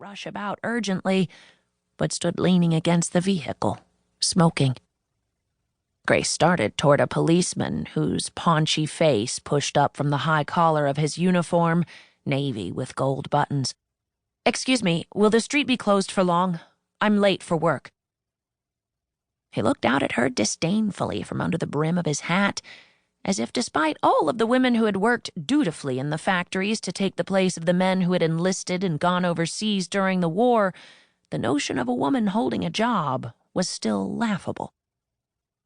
rush about urgently, but stood leaning against the vehicle, smoking. Grace started toward a policeman whose paunchy face pushed up from the high collar of his uniform, navy with gold buttons. "Excuse me, will the street be closed for long? I'm late for work." He looked out at her disdainfully from under the brim of his hat, as if despite all of the women who had worked dutifully in the factories to take the place of the men who had enlisted and gone overseas during the war, the notion of a woman holding a job was still laughable.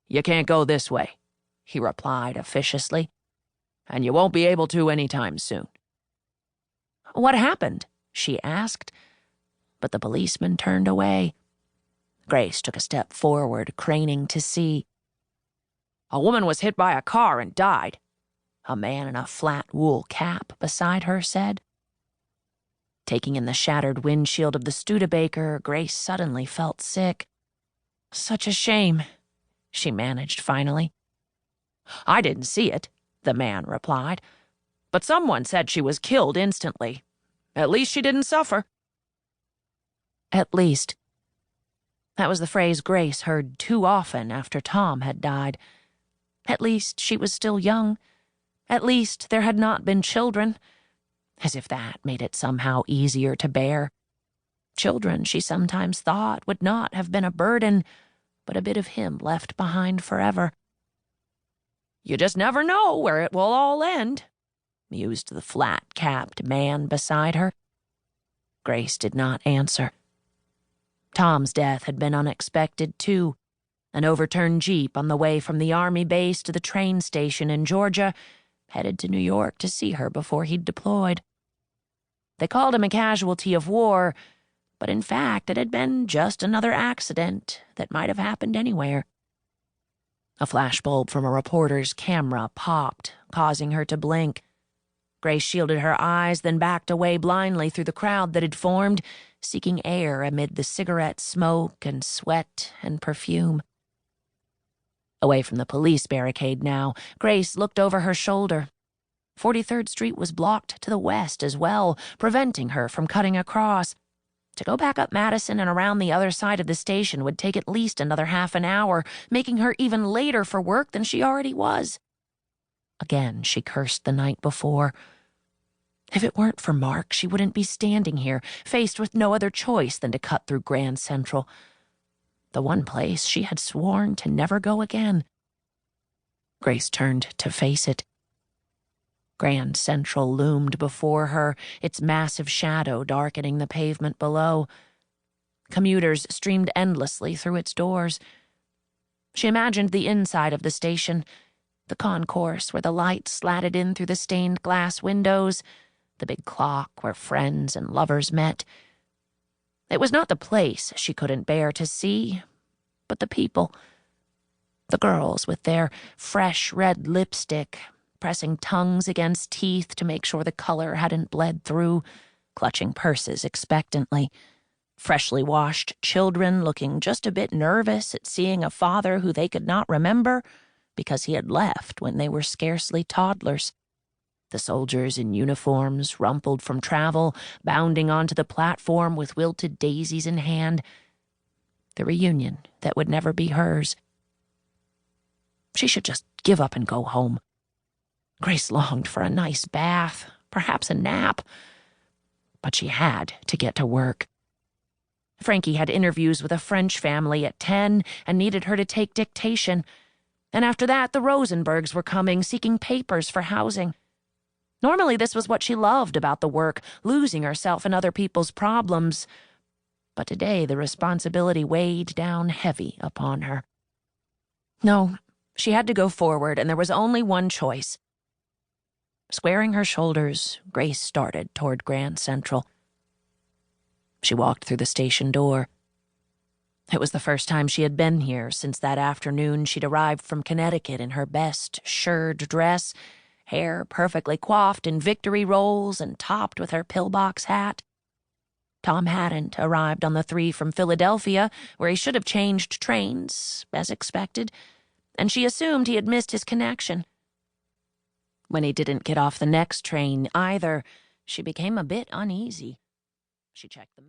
"You can't go this way," he replied officiously, "and you won't be able to anytime soon." "What happened?" she asked, but the policeman turned away. Grace took a step forward, craning to see. "A woman was hit by a car and died," a man in a flat wool cap beside her said. Taking in the shattered windshield of the Studebaker, Grace suddenly felt sick. "Such a shame," she managed finally. "I didn't see it," the man replied, "but someone said she was killed instantly. At least she didn't suffer." At least. That was the phrase Grace heard too often after Tom had died. At least she was still young. At least there had not been children. As if that made it somehow easier to bear. Children, she sometimes thought, would not have been a burden, but a bit of him left behind forever. "You just never know where it will all end," mused the flat-capped man beside her. Grace did not answer. Tom's death had been unexpected, too. An overturned Jeep on the way from the Army base to the train station in Georgia, headed to New York to see her before he'd deployed. They called him a casualty of war, but in fact it had been just another accident that might have happened anywhere. A flashbulb from a reporter's camera popped, causing her to blink. Grace shielded her eyes, then backed away blindly through the crowd that had formed, seeking air amid the cigarette smoke and sweat and perfume. Away from the police barricade now, Grace looked over her shoulder. 43rd Street was blocked to the west as well, preventing her from cutting across. To go back up Madison and around the other side of the station would take at least another half an hour, making her even later for work than she already was. Again, she cursed the night before. If it weren't for Mark, she wouldn't be standing here, faced with no other choice than to cut through Grand Central. The one place she had sworn to never go again. Grace turned to face it. Grand Central loomed before her, its massive shadow darkening the pavement below. Commuters streamed endlessly through its doors. She imagined the inside of the station, the concourse where the light slatted in through the stained glass windows, the big clock where friends and lovers met. It was not the place she couldn't bear to see, but the people. The girls with their fresh red lipstick, pressing tongues against teeth to make sure the color hadn't bled through, clutching purses expectantly. Freshly washed children looking just a bit nervous at seeing a father who they could not remember because he had left when they were scarcely toddlers. The soldiers in uniforms, rumpled from travel, bounding onto the platform with wilted daisies in hand. The reunion that would never be hers. She should just give up and go home. Grace longed for a nice bath, perhaps a nap. But she had to get to work. Frankie had interviews with a French family at 10 and needed her to take dictation. And after that, the Rosenbergs were coming, seeking papers for housing. Normally, this was what she loved about the work, losing herself in other people's problems. But today, the responsibility weighed down heavy upon her. No, she had to go forward, and there was only one choice. Squaring her shoulders, Grace started toward Grand Central. She walked through the station door. It was the first time she had been here since that afternoon she'd arrived from Connecticut in her best shirred dress, hair perfectly coiffed in victory rolls and topped with her pillbox hat. Tom hadn't arrived on the 3 from Philadelphia, where he should have changed trains, as expected, and she assumed he had missed his connection. When he didn't get off the next train either, she became a bit uneasy. She checked the